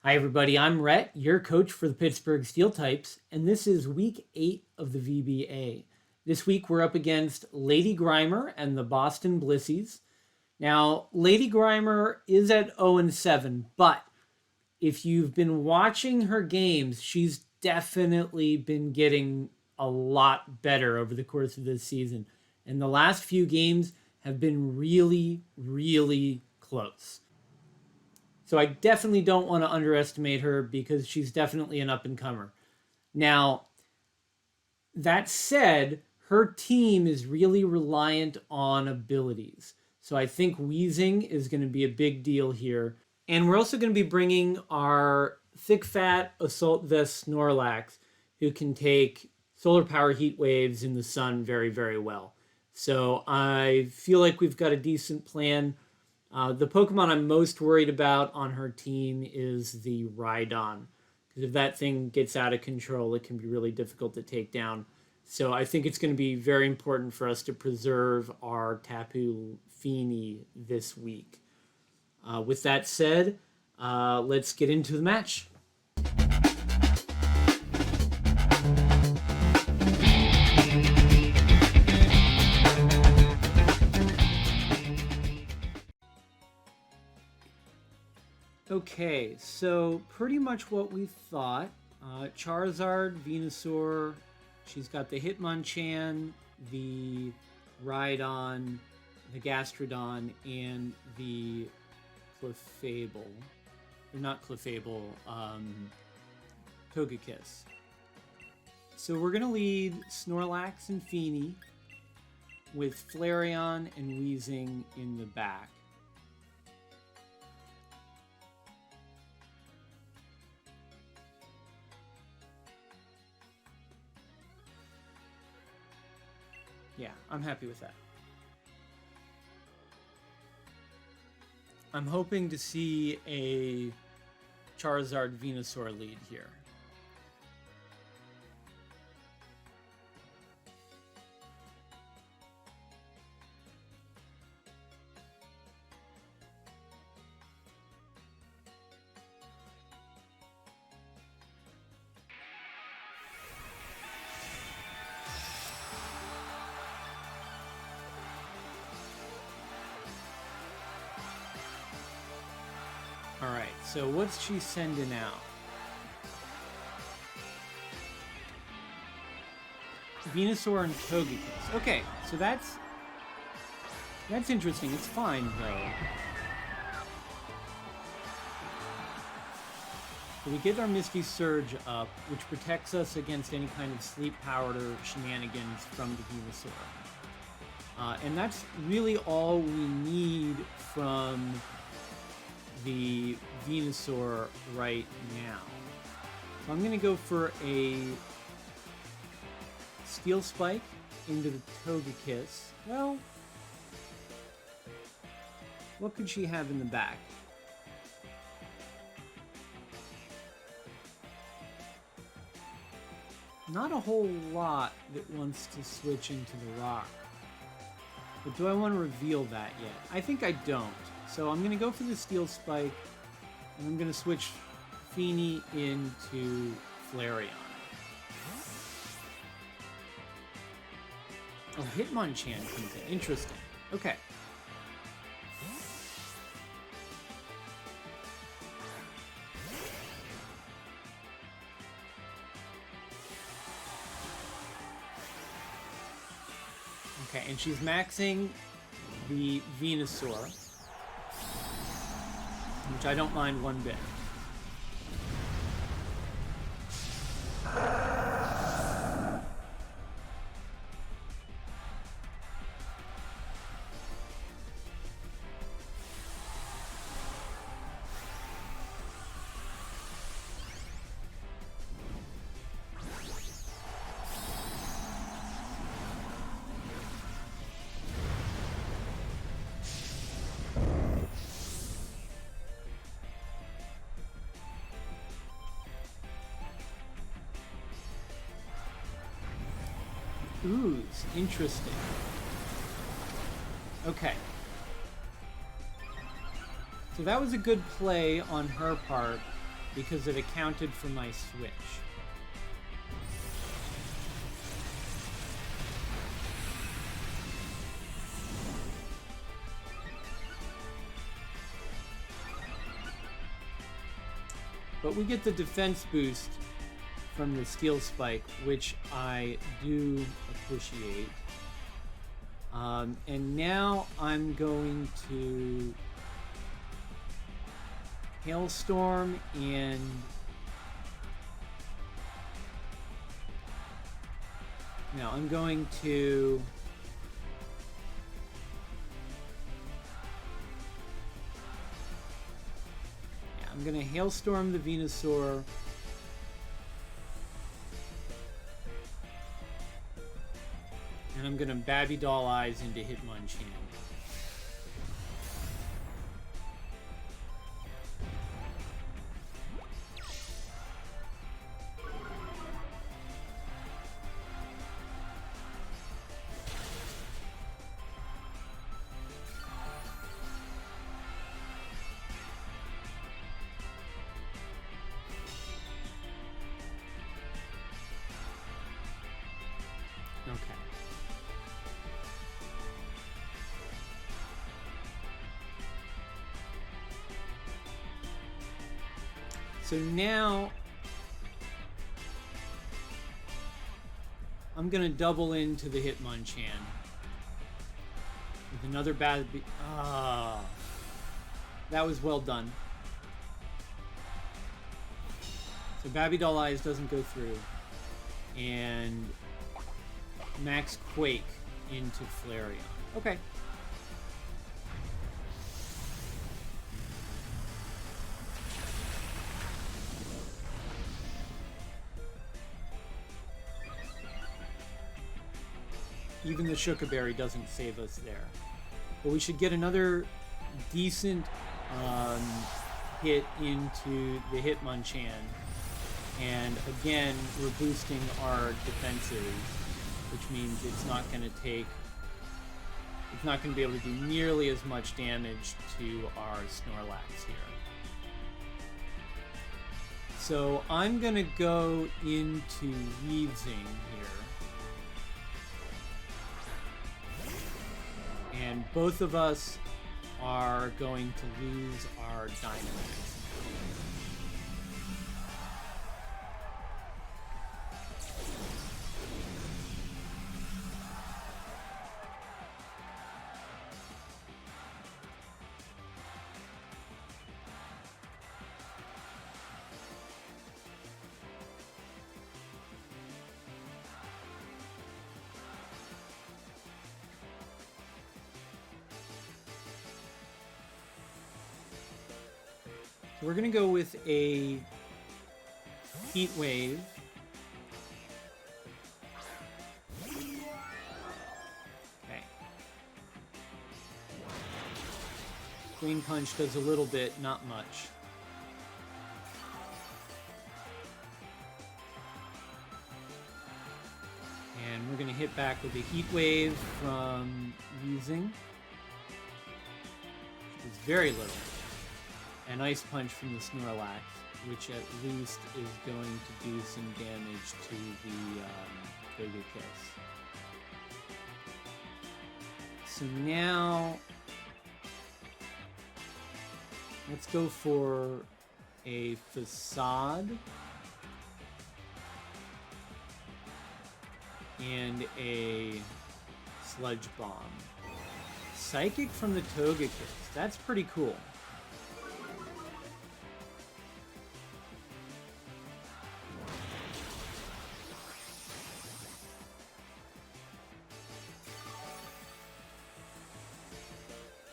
Hi, everybody. I'm Rhett, your coach for the Pittsburgh Steel Types, and this is week 8 of the VBA. This week, we're up against Lady Grimer and the Boston Blisseys. Now, Lady Grimer is at 0-7, but if you've been watching her games, she's definitely been getting a lot better over the course of this season. And the last few games have been really, really close. So I definitely don't want to underestimate her because she's definitely an up-and-comer. Now, that said, her team is really reliant on abilities. So I think wheezing is going to be a big deal here. And we're also going to be bringing our thick-fat assault vest Snorlax, who can take solar power heat waves in the sun very, very well. So I feel like we've got a decent plan. The Pokemon I'm most worried about on her team is the Rhydon, because if that thing gets out of control, it can be really difficult to take down. So I think it's going to be very important for us to preserve our Tapu Fini this week. With that said, let's get into the match. Okay, so pretty much what we thought. Charizard, Venusaur, she's got the Hitmonchan, the Rhydon, the Gastrodon, and the Clefable. Or not Clefable, Togekiss. So we're going to lead Snorlax and Fini with Flareon and Weezing in the back. Yeah, I'm happy with that. I'm hoping to see a Charizard Venusaur lead here. Alright, so what's she sending out? Venusaur and Togekiss. Okay, so that's interesting. It's fine, though. So we get our Misty Surge up, which protects us against any kind of sleep-powered or shenanigans from the Venusaur. And that's really all we need from the Venusaur right now. So I'm going to go for a Steel Spike into the Togekiss. Well, what could she have in the back? Not a whole lot that wants to switch into the rock. But do I want to reveal that yet? I think I don't. So I'm going to go for the Steel Spike, and I'm going to switch Fini into Flareon. Oh, Hitmonchan comes in. Interesting. Okay. Okay, and she's maxing the Venusaur, which I don't mind one bit. Ooze, interesting. Okay. So that was a good play on her part because it accounted for my switch. But we get the defense boost from the steel spike, which I do appreciate. And now I'm going to Hailstorm and now I'm going to Hailstorm the Venusaur. And I'm gonna Babby Doll Eyes into Hitmonchan. Okay. So now I'm gonna double into the Hitmonchan with another bad. That was well done. So Babby Doll Eyes doesn't go through, and Max Quake into Flareon. Okay. Even the Shukaberry doesn't save us there. But we should get another decent hit into the Hitmonchan. And again, we're boosting our defenses, which means it's not going to be able to do nearly as much damage to our Snorlax here. So I'm going to go into Weavesing here. And both of us are going to lose our Dynamax. We're going to go with a Heat Wave. Okay. Green Punch does a little bit, not much. And we're going to hit back with a Heat Wave from using. It's very little. An Ice Punch from the Snorlax, which at least is going to do some damage to the Togekiss. So now, let's go for a Facade and a Sludge Bomb. Psychic from the Togekiss, that's pretty cool.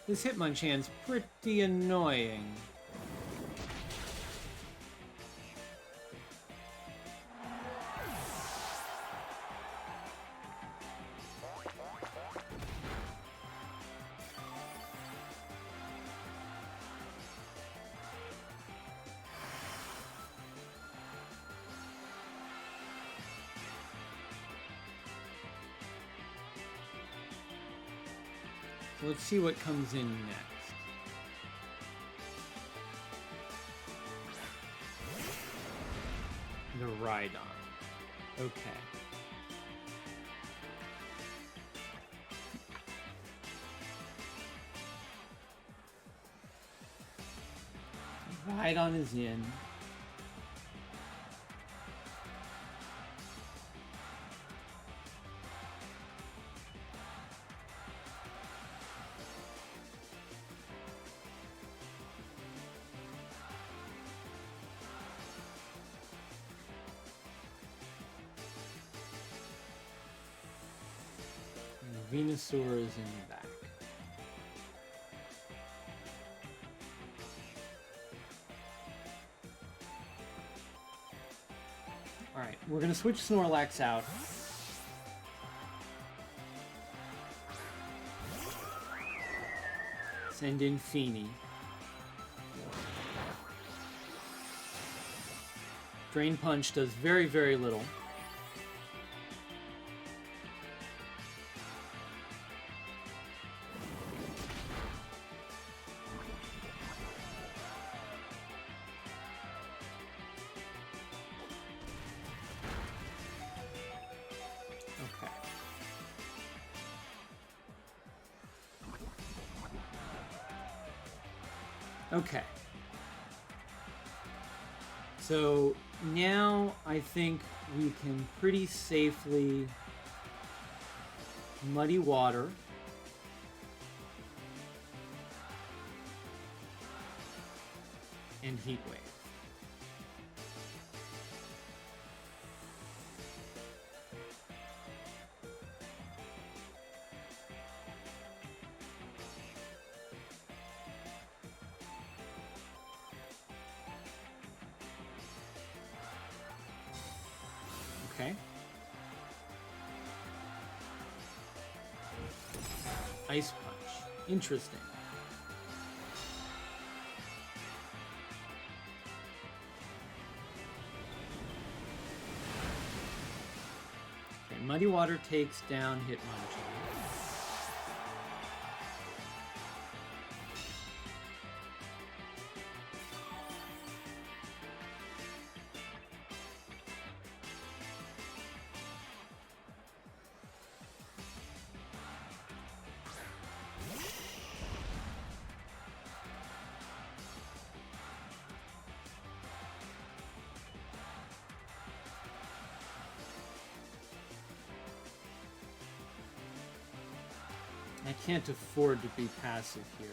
This Hitmonchan's pretty annoying. So let's see what comes in next. The Rhydon. Okay. Rhydon is in. Venusaur is in the back. Alright, we're going to switch Snorlax out. Send in Feeny. Drain Punch does very, very little. Okay. So now I think we can pretty safely Muddy Water. And Heat Wave. Okay. Ice Punch. Interesting. Okay, Muddy Water takes down Hitmonchan. I can't afford to be passive here.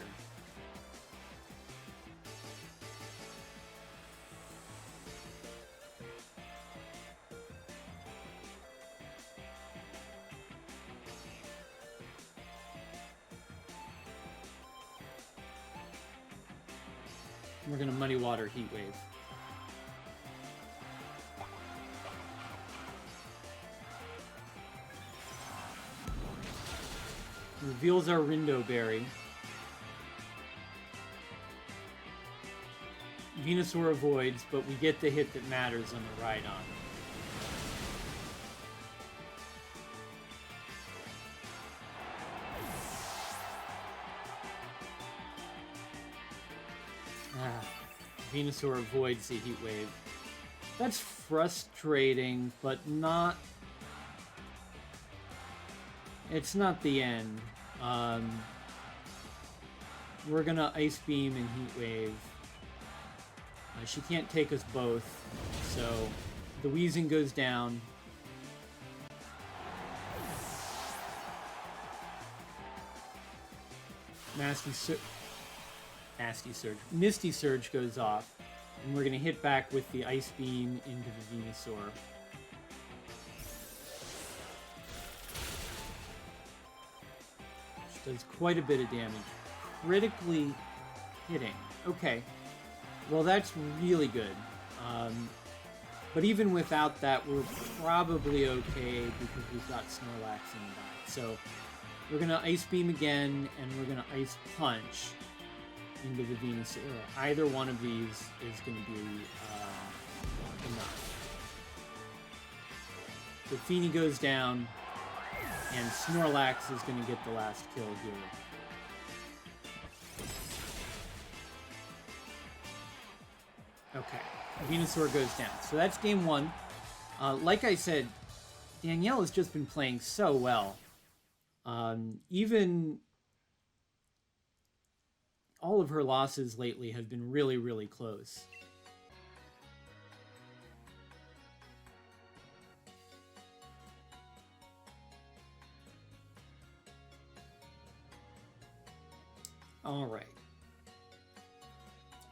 We're going to Muddy Water Heat Wave. Reveals our Rindo Berry. Venusaur avoids, but we get the hit that matters on the Rhydon. Venusaur avoids the Heat Wave. That's frustrating, but not... It's not the end. We're gonna Ice Beam and Heat Wave. She can't take us both, so the Weezing goes down. Misty Surge goes off, and we're gonna hit back with the Ice Beam into the Venusaur. Does quite a bit of damage. Critically hitting. Okay. Well, that's really good. But even without that, we're probably okay because we've got Snorlax in the back. So we're going to Ice Beam again, and we're going to Ice Punch into the Venusaur. Either one of these is going to be enough. So Feeny goes down. And Snorlax is going to get the last kill here. Okay. Venusaur goes down. So that's game one. Like I said, Danielle has just been playing so well. Even all of her losses lately have been really, really close. All right.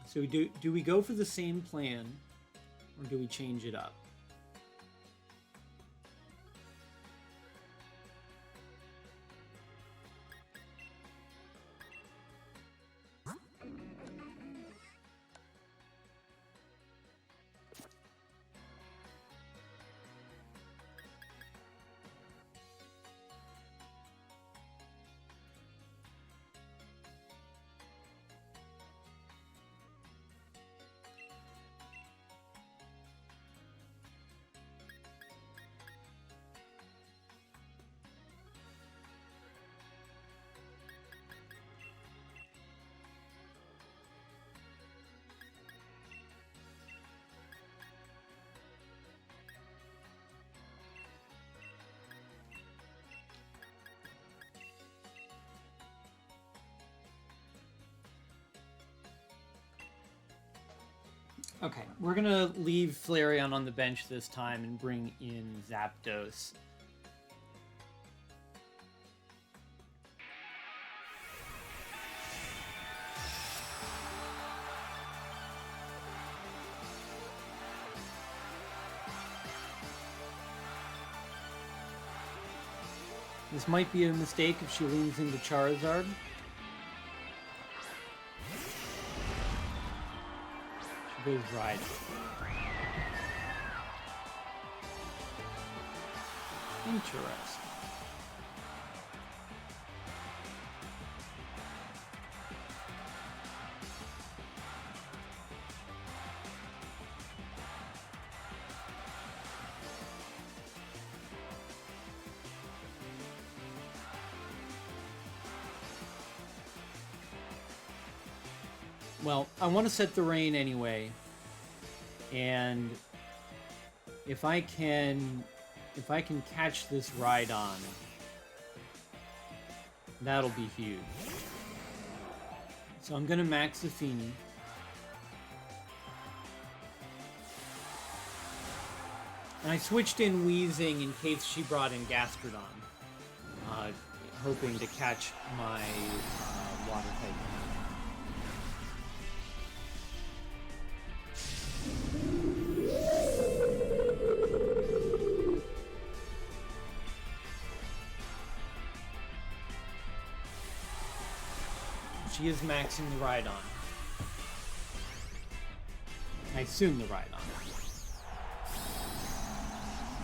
So do we go for the same plan, or do we change it up? Okay, we're gonna leave Flareon on the bench this time and bring in Zapdos. This might be a mistake if she leans into Charizard. She goes Ride. Interesting. Well, I want to set the rain anyway, and if I can catch this Rhydon, that'll be huge. So I'm gonna max the Feeny. And I switched in Wheezing in case she brought in Gastrodon, hoping to catch my water type. She is maxing the Rhydon. I assume the Rhydon.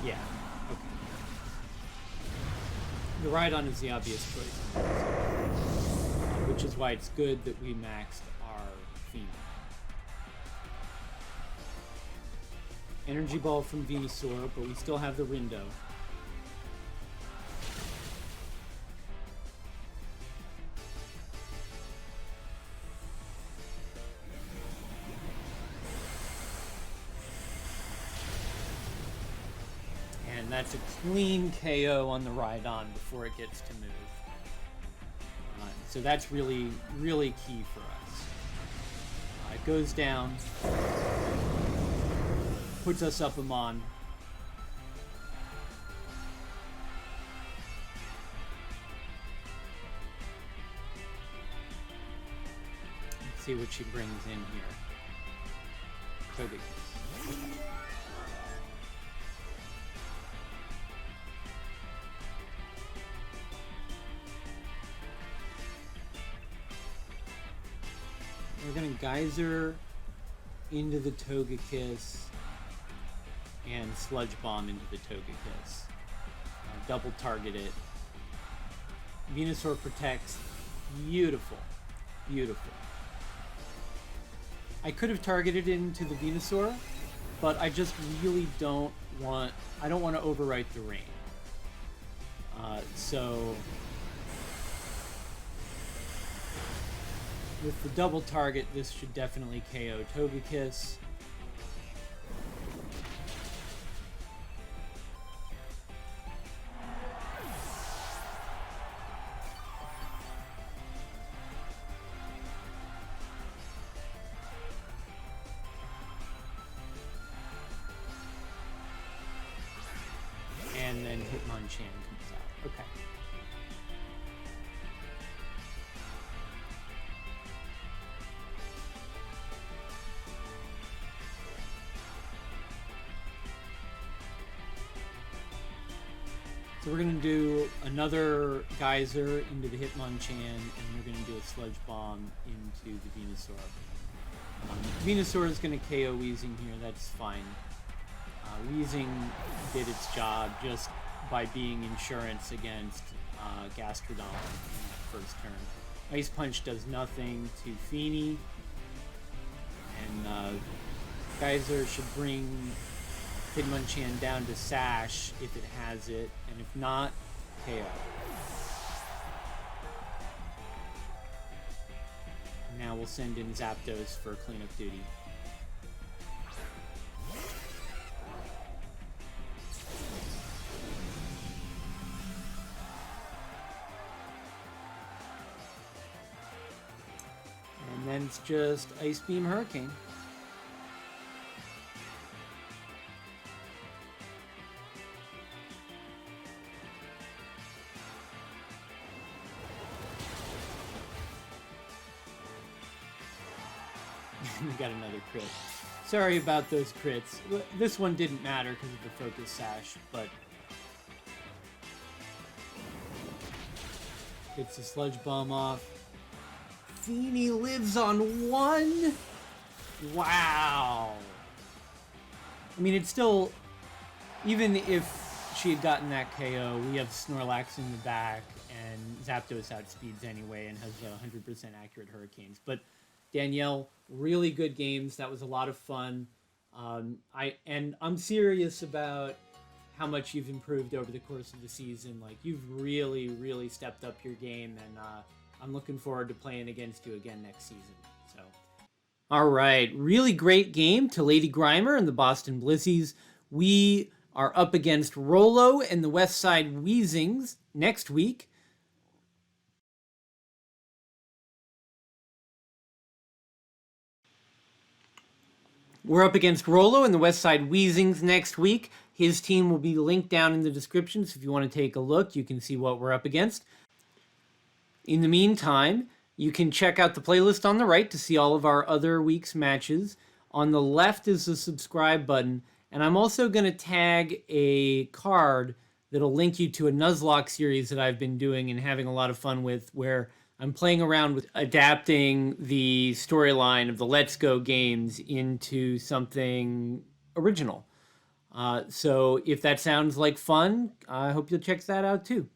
Yeah, okay. The Rhydon is the obvious choice, which is why it's good that we maxed our Feeny. Energy Ball from Venusaur, but we still have the Rindo. That's a clean KO on the Rhydon before it gets to move. So that's really, really key for us. It goes down, puts us up a mon. Let's see what she brings in here. Togekiss. We're gonna Geyser into the Togekiss and Sludge Bomb into the Togekiss. Double target it. Venusaur protects. Beautiful. Beautiful. I could have targeted into the Venusaur, but I just really don't want... I don't want to overwrite the rain. So... with the double target, this should definitely KO Togekiss. Hitmonchan comes out. Okay. So we're going to do another Geyser into the Hitmonchan, and we're going to do a Sludge Bomb into the Venusaur. Venusaur is going to KO Weezing here, that's fine. Weezing did its job just by being insurance against Gastrodon in the first turn. Ice Punch does nothing to Feeny, and Geyser should bring Hitmonchan down to Sash if it has it, and if not, KO. Now we'll send in Zapdos for cleanup duty. And then it's just Ice Beam Hurricane. We got another crit. Sorry about those crits. This one didn't matter because of the Focus Sash, but gets the Sludge Bomb off. Feeny lives on 1? Wow. I mean, it's still, even if she had gotten that KO, we have Snorlax in the back, and Zapdos outspeeds anyway and has 100% accurate Hurricanes. But Danielle, really good games. That was a lot of fun. I'm serious about how much you've improved over the course of the season. Like, you've really, really stepped up your game, and I'm looking forward to playing against you again next season. So, all right, really great game to Lady Grimer and the Boston Blisseys. We are up against Rolo and the Westside Weezings next week. We're up against Rolo and the Westside Weezings next week. His team will be linked down in the description, so if you want to take a look, you can see what we're up against. In the meantime, you can check out the playlist on the right to see all of our other week's matches. On the left is the subscribe button, and I'm also going to tag a card that'll link you to a Nuzlocke series that I've been doing and having a lot of fun with, where I'm playing around with adapting the storyline of the Let's Go games into something original. So if that sounds like fun, I hope you'll check that out too.